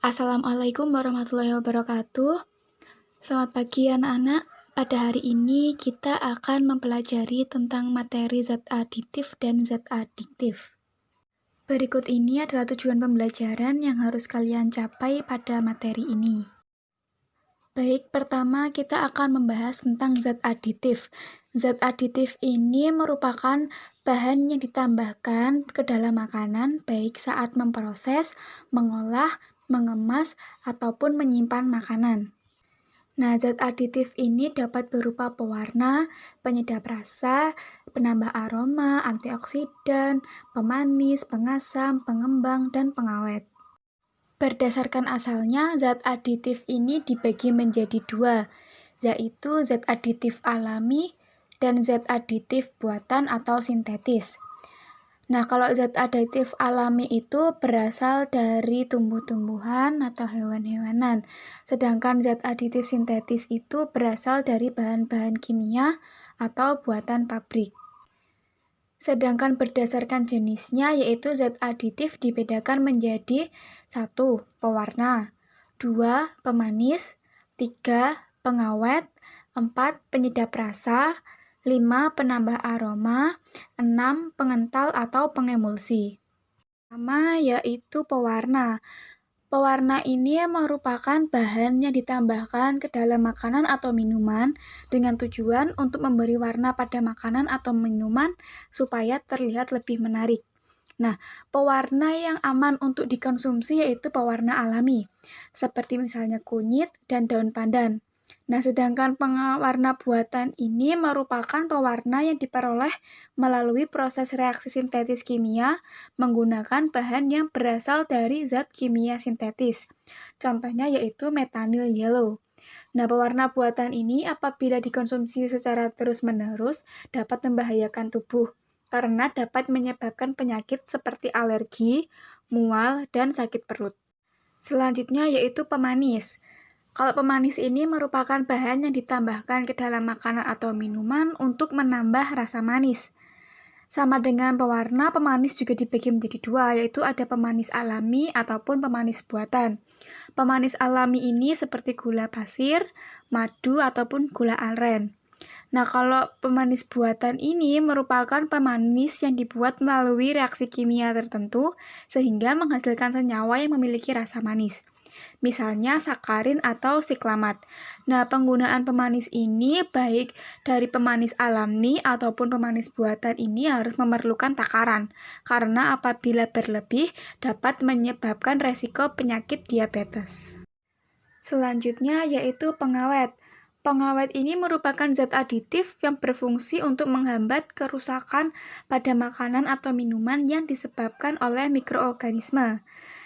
Assalamualaikum warahmatullahi wabarakatuh. Selamat pagi anak-anak. Pada hari ini kita akan mempelajari tentang materi zat aditif dan zat adiktif. Berikut ini adalah tujuan pembelajaran yang harus kalian capai pada materi ini. Baik, pertama kita akan membahas tentang zat aditif. Zat aditif ini merupakan bahan yang ditambahkan ke dalam makanan baik saat memproses, mengolah, mengemas, ataupun menyimpan makanan. Nah, zat aditif ini dapat berupa pewarna, penyedap rasa, penambah aroma, antioksidan, pemanis, pengasam, pengembang, dan pengawet. Berdasarkan asalnya, zat aditif ini dibagi menjadi dua, yaitu zat aditif alami dan zat aditif buatan atau sintetis. Nah, kalau zat aditif alami itu berasal dari tumbuh-tumbuhan atau hewan-hewanan, sedangkan zat aditif sintetis itu berasal dari bahan-bahan kimia atau buatan pabrik. Sedangkan berdasarkan jenisnya, yaitu zat aditif dibedakan menjadi 1. Pewarna, 2. Pemanis, 3. Pengawet, 4. Penyedap rasa, 5. Penambah aroma, 6. Pengental atau pengemulsi. Pertama yaitu pewarna. Pewarna ini merupakan bahan yang ditambahkan ke dalam makanan atau minuman dengan tujuan untuk memberi warna pada makanan atau minuman supaya terlihat lebih menarik. Nah, pewarna yang aman untuk dikonsumsi yaitu pewarna alami, seperti misalnya kunyit dan daun pandan. Nah, sedangkan pewarna buatan ini merupakan pewarna yang diperoleh melalui proses reaksi sintetis kimia menggunakan bahan yang berasal dari zat kimia sintetis. Contohnya yaitu metanyl yellow. Nah, pewarna buatan ini apabila dikonsumsi secara terus-menerus dapat membahayakan tubuh karena dapat menyebabkan penyakit seperti alergi, mual, dan sakit perut. Selanjutnya yaitu pemanis. Kalau pemanis ini merupakan bahan yang ditambahkan ke dalam makanan atau minuman untuk menambah rasa manis. Sama dengan pewarna, pemanis juga dibagi menjadi dua, yaitu ada pemanis alami ataupun pemanis buatan. Pemanis alami ini seperti gula pasir, madu, ataupun gula aren. Nah, kalau pemanis buatan ini merupakan pemanis yang dibuat melalui reaksi kimia tertentu sehingga menghasilkan senyawa yang memiliki rasa manis. Misalnya sakarin atau siklamat. Nah, penggunaan pemanis ini baik dari pemanis alami ataupun pemanis buatan ini harus memerlukan takaran karena apabila berlebih dapat menyebabkan resiko penyakit diabetes. Selanjutnya yaitu pengawet. Pengawet ini merupakan zat aditif yang berfungsi untuk menghambat kerusakan pada makanan atau minuman yang disebabkan oleh mikroorganisme.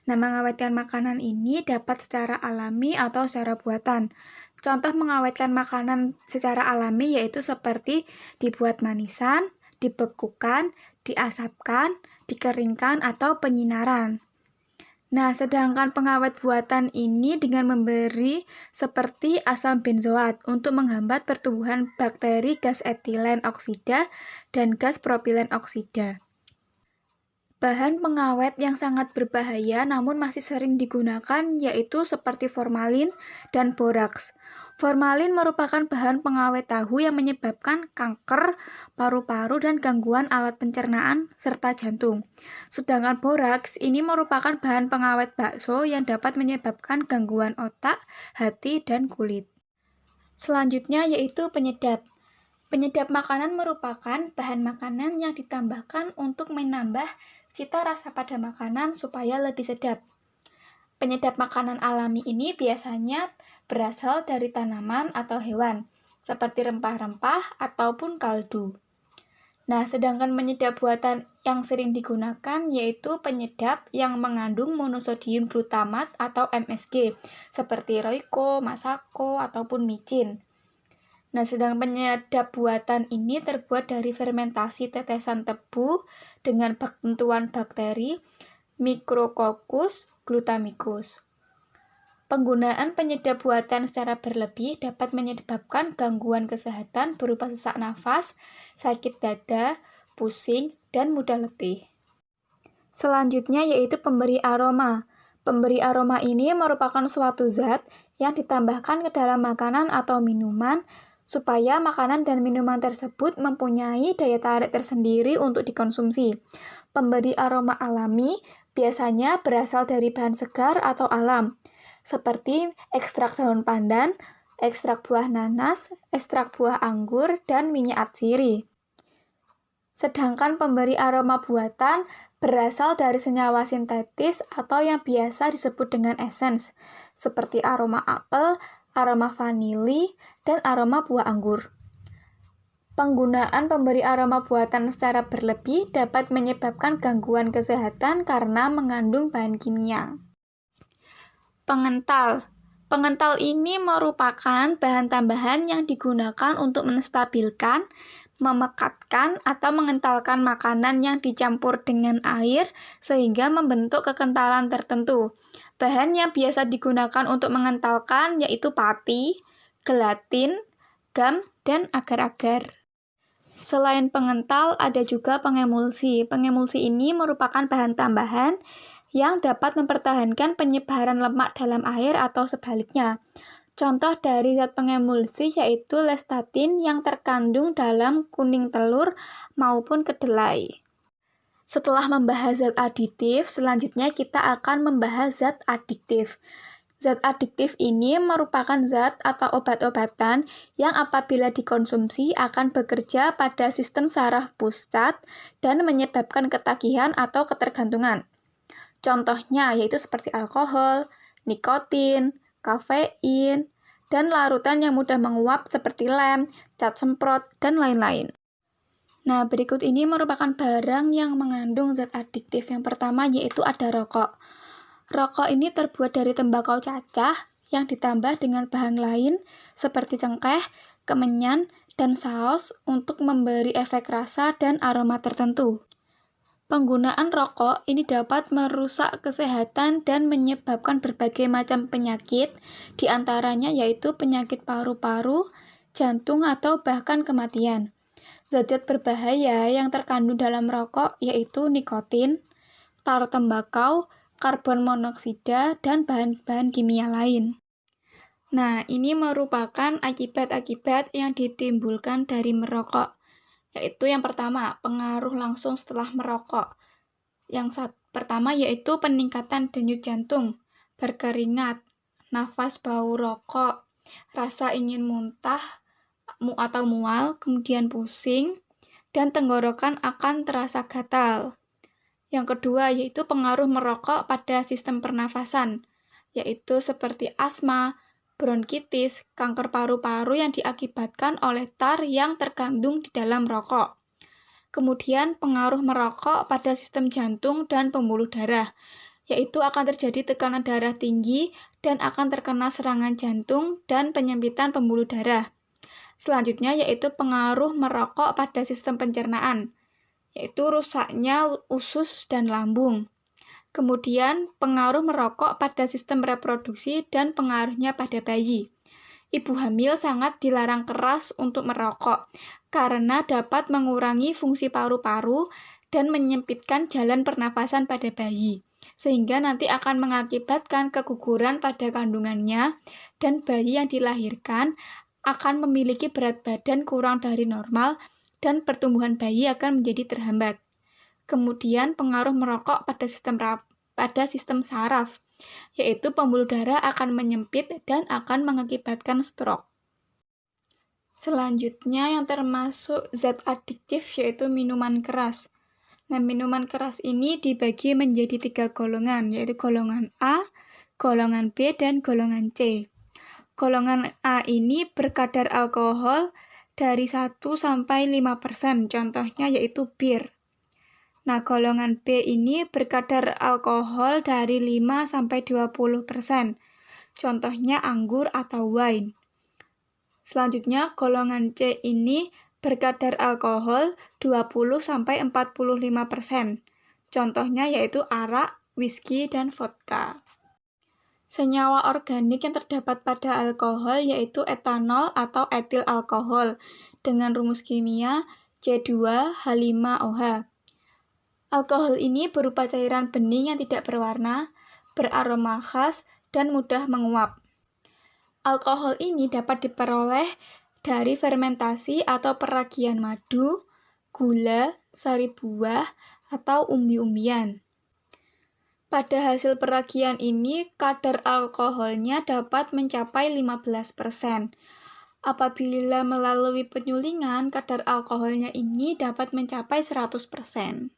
Nah, mengawetkan makanan ini dapat secara alami atau secara buatan. Contoh mengawetkan makanan secara alami yaitu seperti dibuat manisan, dibekukan, diasapkan, dikeringkan, atau penyinaran. Nah, sedangkan pengawet buatan ini dengan memberi seperti asam benzoat untuk menghambat pertumbuhan bakteri gas etilen oksida dan gas propilen oksida. Bahan pengawet yang sangat berbahaya namun masih sering digunakan yaitu seperti formalin dan boraks. Formalin merupakan bahan pengawet tahu yang menyebabkan kanker paru-paru dan gangguan alat pencernaan serta jantung. Sedangkan boraks ini merupakan bahan pengawet bakso yang dapat menyebabkan gangguan otak, hati, dan kulit. Selanjutnya yaitu penyedap. Penyedap makanan merupakan bahan makanan yang ditambahkan untuk menambah cita rasa pada makanan supaya lebih sedap. Penyedap makanan alami ini biasanya berasal dari tanaman atau hewan, seperti rempah-rempah ataupun kaldu. Nah, sedangkan penyedap buatan yang sering digunakan yaitu penyedap yang mengandung monosodium glutamat atau MSG, seperti Royco, Masako, ataupun micin. Nah, sedang penyedap buatan ini terbuat dari fermentasi tetesan tebu dengan bantuan bakteri Micrococcus glutamicus. Penggunaan penyedap buatan secara berlebih dapat menyebabkan gangguan kesehatan berupa sesak nafas, sakit dada, pusing, dan mudah letih. Selanjutnya yaitu pemberi aroma. Pemberi aroma ini merupakan suatu zat yang ditambahkan ke dalam makanan atau minuman supaya makanan dan minuman tersebut mempunyai daya tarik tersendiri untuk dikonsumsi. Pemberi aroma alami biasanya berasal dari bahan segar atau alam, seperti ekstrak daun pandan, ekstrak buah nanas, ekstrak buah anggur, dan minyak atsiri. Sedangkan pemberi aroma buatan berasal dari senyawa sintetis atau yang biasa disebut dengan esens, seperti aroma apel, aroma vanili, dan aroma buah anggur. Penggunaan pemberi aroma buatan secara berlebih dapat menyebabkan gangguan kesehatan karena mengandung bahan kimia. Pengental. Pengental ini merupakan bahan tambahan yang digunakan untuk menstabilkan, memekatkan, atau mengentalkan makanan yang dicampur dengan air sehingga membentuk kekentalan tertentu. Bahan yang biasa digunakan untuk mengentalkan yaitu pati, gelatin, gam, dan agar-agar. Selain pengental, ada juga pengemulsi. Pengemulsi ini merupakan bahan tambahan yang dapat mempertahankan penyebaran lemak dalam air atau sebaliknya. Contoh dari zat pengemulsi yaitu lestatin yang terkandung dalam kuning telur maupun kedelai. Setelah membahas zat aditif, selanjutnya kita akan membahas zat adiktif. Zat adiktif ini merupakan zat atau obat-obatan yang apabila dikonsumsi akan bekerja pada sistem saraf pusat dan menyebabkan ketagihan atau ketergantungan. Contohnya yaitu seperti alkohol, nikotin, kafein, dan larutan yang mudah menguap seperti lem, cat semprot, dan lain-lain. Nah, berikut ini merupakan barang yang mengandung zat adiktif. Yang pertama yaitu ada rokok. Rokok ini terbuat dari tembakau cacah yang ditambah dengan bahan lain seperti cengkeh, kemenyan, dan saus untuk memberi efek rasa dan aroma tertentu. Penggunaan rokok ini dapat merusak kesehatan dan menyebabkan berbagai macam penyakit, diantaranya yaitu penyakit paru-paru, jantung, atau bahkan kematian. Zat-zat berbahaya yang terkandung dalam rokok yaitu nikotin, tar tembakau, karbon monoksida, dan bahan-bahan kimia lain. Nah, ini merupakan akibat-akibat yang ditimbulkan dari merokok, yaitu yang pertama, pengaruh langsung setelah merokok. Yang pertama yaitu peningkatan denyut jantung, berkeringat, nafas bau rokok, rasa ingin muntah atau mual, kemudian pusing, dan tenggorokan akan terasa gatal. Yang kedua yaitu pengaruh merokok pada sistem pernafasan, yaitu seperti asma, bronkitis, kanker paru-paru yang diakibatkan oleh tar yang terkandung di dalam rokok. Kemudian pengaruh merokok pada sistem jantung dan pembuluh darah, yaitu akan terjadi tekanan darah tinggi dan akan terkena serangan jantung dan penyempitan pembuluh darah. Selanjutnya yaitu pengaruh merokok pada sistem pencernaan, yaitu rusaknya usus dan lambung. Kemudian, pengaruh merokok pada sistem reproduksi dan pengaruhnya pada bayi. Ibu hamil sangat dilarang keras untuk merokok, karena dapat mengurangi fungsi paru-paru dan menyempitkan jalan pernafasan pada bayi, sehingga nanti akan mengakibatkan keguguran pada kandungannya, dan bayi yang dilahirkan akan memiliki berat badan kurang dari normal, dan pertumbuhan bayi akan menjadi terhambat. Kemudian pengaruh merokok pada sistem saraf, yaitu pembuluh darah akan menyempit dan akan mengakibatkan stroke. Selanjutnya yang termasuk zat adiktif yaitu minuman keras. Nah, minuman keras ini dibagi menjadi 3 golongan, yaitu golongan A, golongan B, dan golongan C. Golongan A ini berkadar alkohol dari 1-5%, contohnya yaitu bir. Nah, golongan B ini berkadar alkohol dari 5-20%, contohnya anggur atau wine. Selanjutnya, golongan C ini berkadar alkohol 20-45%, contohnya yaitu arak, whisky, dan vodka. Senyawa organik yang terdapat pada alkohol yaitu etanol atau etil alkohol dengan rumus kimia C2H5OH. Alkohol ini berupa cairan bening yang tidak berwarna, beraroma khas, dan mudah menguap. Alkohol ini dapat diperoleh dari fermentasi atau peragian madu, gula, sari buah, atau umbi-umbian. Pada hasil peragian ini, kadar alkoholnya dapat mencapai 15%. Apabila melalui penyulingan, kadar alkoholnya ini dapat mencapai 100%.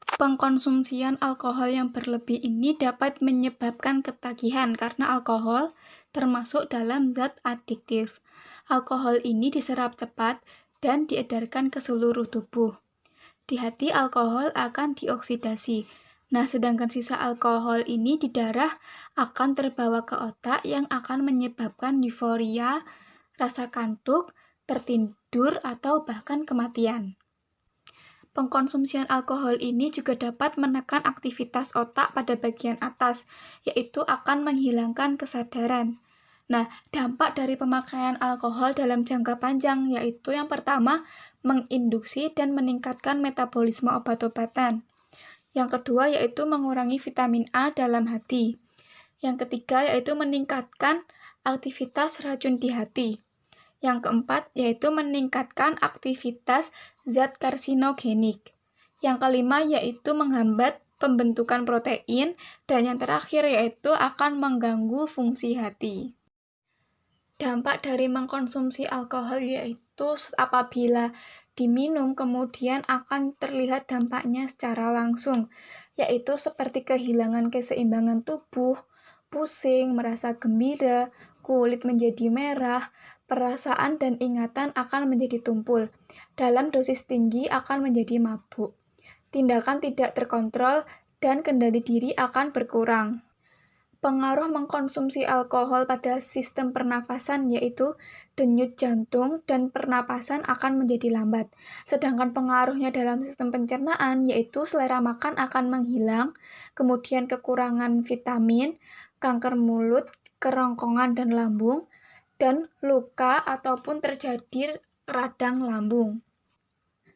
Pengkonsumsian alkohol yang berlebih ini dapat menyebabkan ketagihan karena alkohol termasuk dalam zat adiktif. Alkohol ini diserap cepat dan diedarkan ke seluruh tubuh. Di hati alkohol akan dioksidasi. Nah, sedangkan sisa alkohol ini di darah akan terbawa ke otak yang akan menyebabkan euforia, rasa kantuk, tertidur, atau bahkan kematian. Pengkonsumsian alkohol ini juga dapat menekan aktivitas otak pada bagian atas, yaitu akan menghilangkan kesadaran. Nah, dampak dari pemakaian alkohol dalam jangka panjang yaitu yang pertama, menginduksi dan meningkatkan metabolisme obat-obatan. Yang kedua yaitu mengurangi vitamin A dalam hati. Yang ketiga yaitu meningkatkan aktivitas racun di hati. Yang keempat yaitu meningkatkan aktivitas zat karsinogenik. Yang kelima yaitu menghambat pembentukan protein, dan yang terakhir yaitu akan mengganggu fungsi hati. Dampak dari mengkonsumsi alkohol yaitu apabila diminum kemudian akan terlihat dampaknya secara langsung, yaitu seperti kehilangan keseimbangan tubuh, pusing, merasa gembira, kulit menjadi merah, perasaan dan ingatan akan menjadi tumpul. Dalam dosis tinggi akan menjadi mabuk. Tindakan tidak terkontrol dan kendali diri akan berkurang. Pengaruh mengkonsumsi alkohol pada sistem pernafasan yaitu denyut jantung dan pernapasan akan menjadi lambat. Sedangkan pengaruhnya dalam sistem pencernaan yaitu selera makan akan menghilang, kemudian kekurangan vitamin, kanker mulut, kerongkongan dan lambung, dan luka ataupun terjadi radang lambung.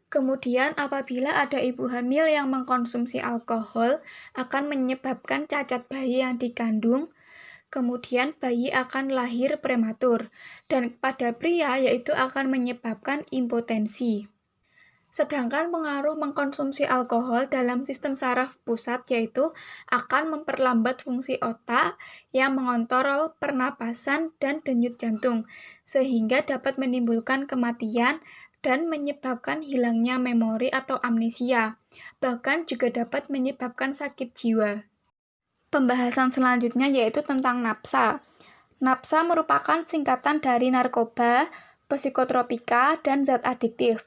Kemudian apabila ada ibu hamil yang mengkonsumsi alkohol akan menyebabkan cacat bayi yang dikandung, kemudian bayi akan lahir prematur, dan pada pria yaitu akan menyebabkan impotensi. Sedangkan pengaruh mengkonsumsi alkohol dalam sistem saraf pusat yaitu akan memperlambat fungsi otak yang mengontrol pernapasan dan denyut jantung, sehingga dapat menimbulkan kematian dan menyebabkan hilangnya memori atau amnesia, bahkan juga dapat menyebabkan sakit jiwa. Pembahasan selanjutnya yaitu tentang napsa. Napsa merupakan singkatan dari narkoba, psikotropika, dan zat adiktif.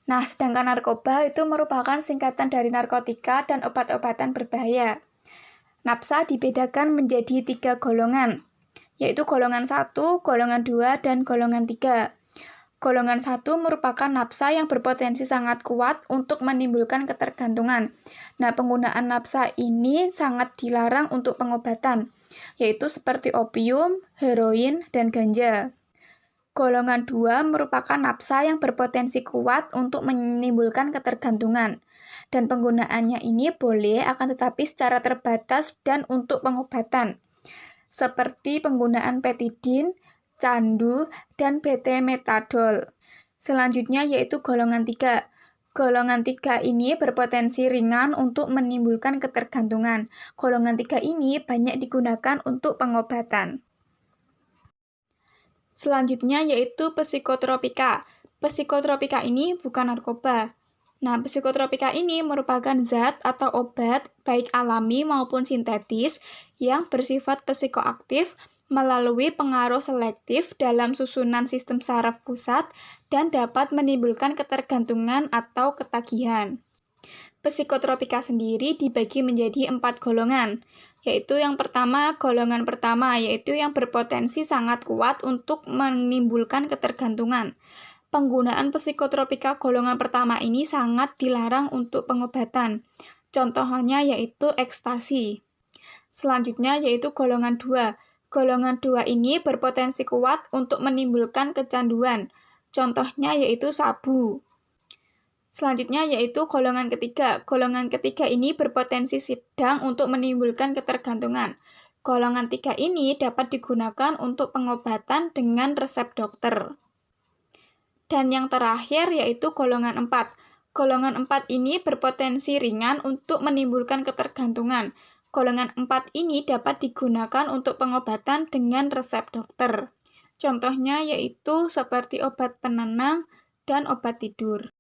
Nah, sedangkan narkoba itu merupakan singkatan dari narkotika dan obat-obatan berbahaya. Napsa dibedakan menjadi 3 golongan, yaitu golongan 1, golongan 2, dan golongan 3. Golongan 1 merupakan napsa yang berpotensi sangat kuat untuk menimbulkan ketergantungan. Nah, penggunaan napsa ini sangat dilarang untuk pengobatan, yaitu seperti opium, heroin, dan ganja. Golongan 2 merupakan napsa yang berpotensi kuat untuk menimbulkan ketergantungan, dan penggunaannya ini boleh akan tetapi secara terbatas dan untuk pengobatan, seperti penggunaan petidin, candu, dan betemetadol. Selanjutnya yaitu golongan 3. Golongan 3 ini berpotensi ringan untuk menimbulkan ketergantungan. Golongan 3 ini banyak digunakan untuk pengobatan. Selanjutnya yaitu psikotropika. Psikotropika ini bukan narkoba. Nah, psikotropika ini merupakan zat atau obat baik alami maupun sintetis yang bersifat psikoaktif melalui pengaruh selektif dalam susunan sistem saraf pusat dan dapat menimbulkan ketergantungan atau ketagihan. Psikotropika sendiri dibagi menjadi 4 golongan, yaitu yang pertama, golongan pertama, yaitu yang berpotensi sangat kuat untuk menimbulkan ketergantungan. Penggunaan psikotropika golongan pertama ini sangat dilarang untuk pengobatan. Contohnya yaitu ekstasi. Selanjutnya yaitu golongan 2. Golongan 2 ini berpotensi kuat untuk menimbulkan kecanduan. Contohnya yaitu sabu. Selanjutnya yaitu golongan ketiga. Golongan ketiga ini berpotensi sedang untuk menimbulkan ketergantungan. Golongan 3 ini dapat digunakan untuk pengobatan dengan resep dokter. Dan yang terakhir yaitu golongan 4. Golongan 4 ini berpotensi ringan untuk menimbulkan ketergantungan. Golongan 4 ini dapat digunakan untuk pengobatan dengan resep dokter. Contohnya yaitu seperti obat penenang dan obat tidur.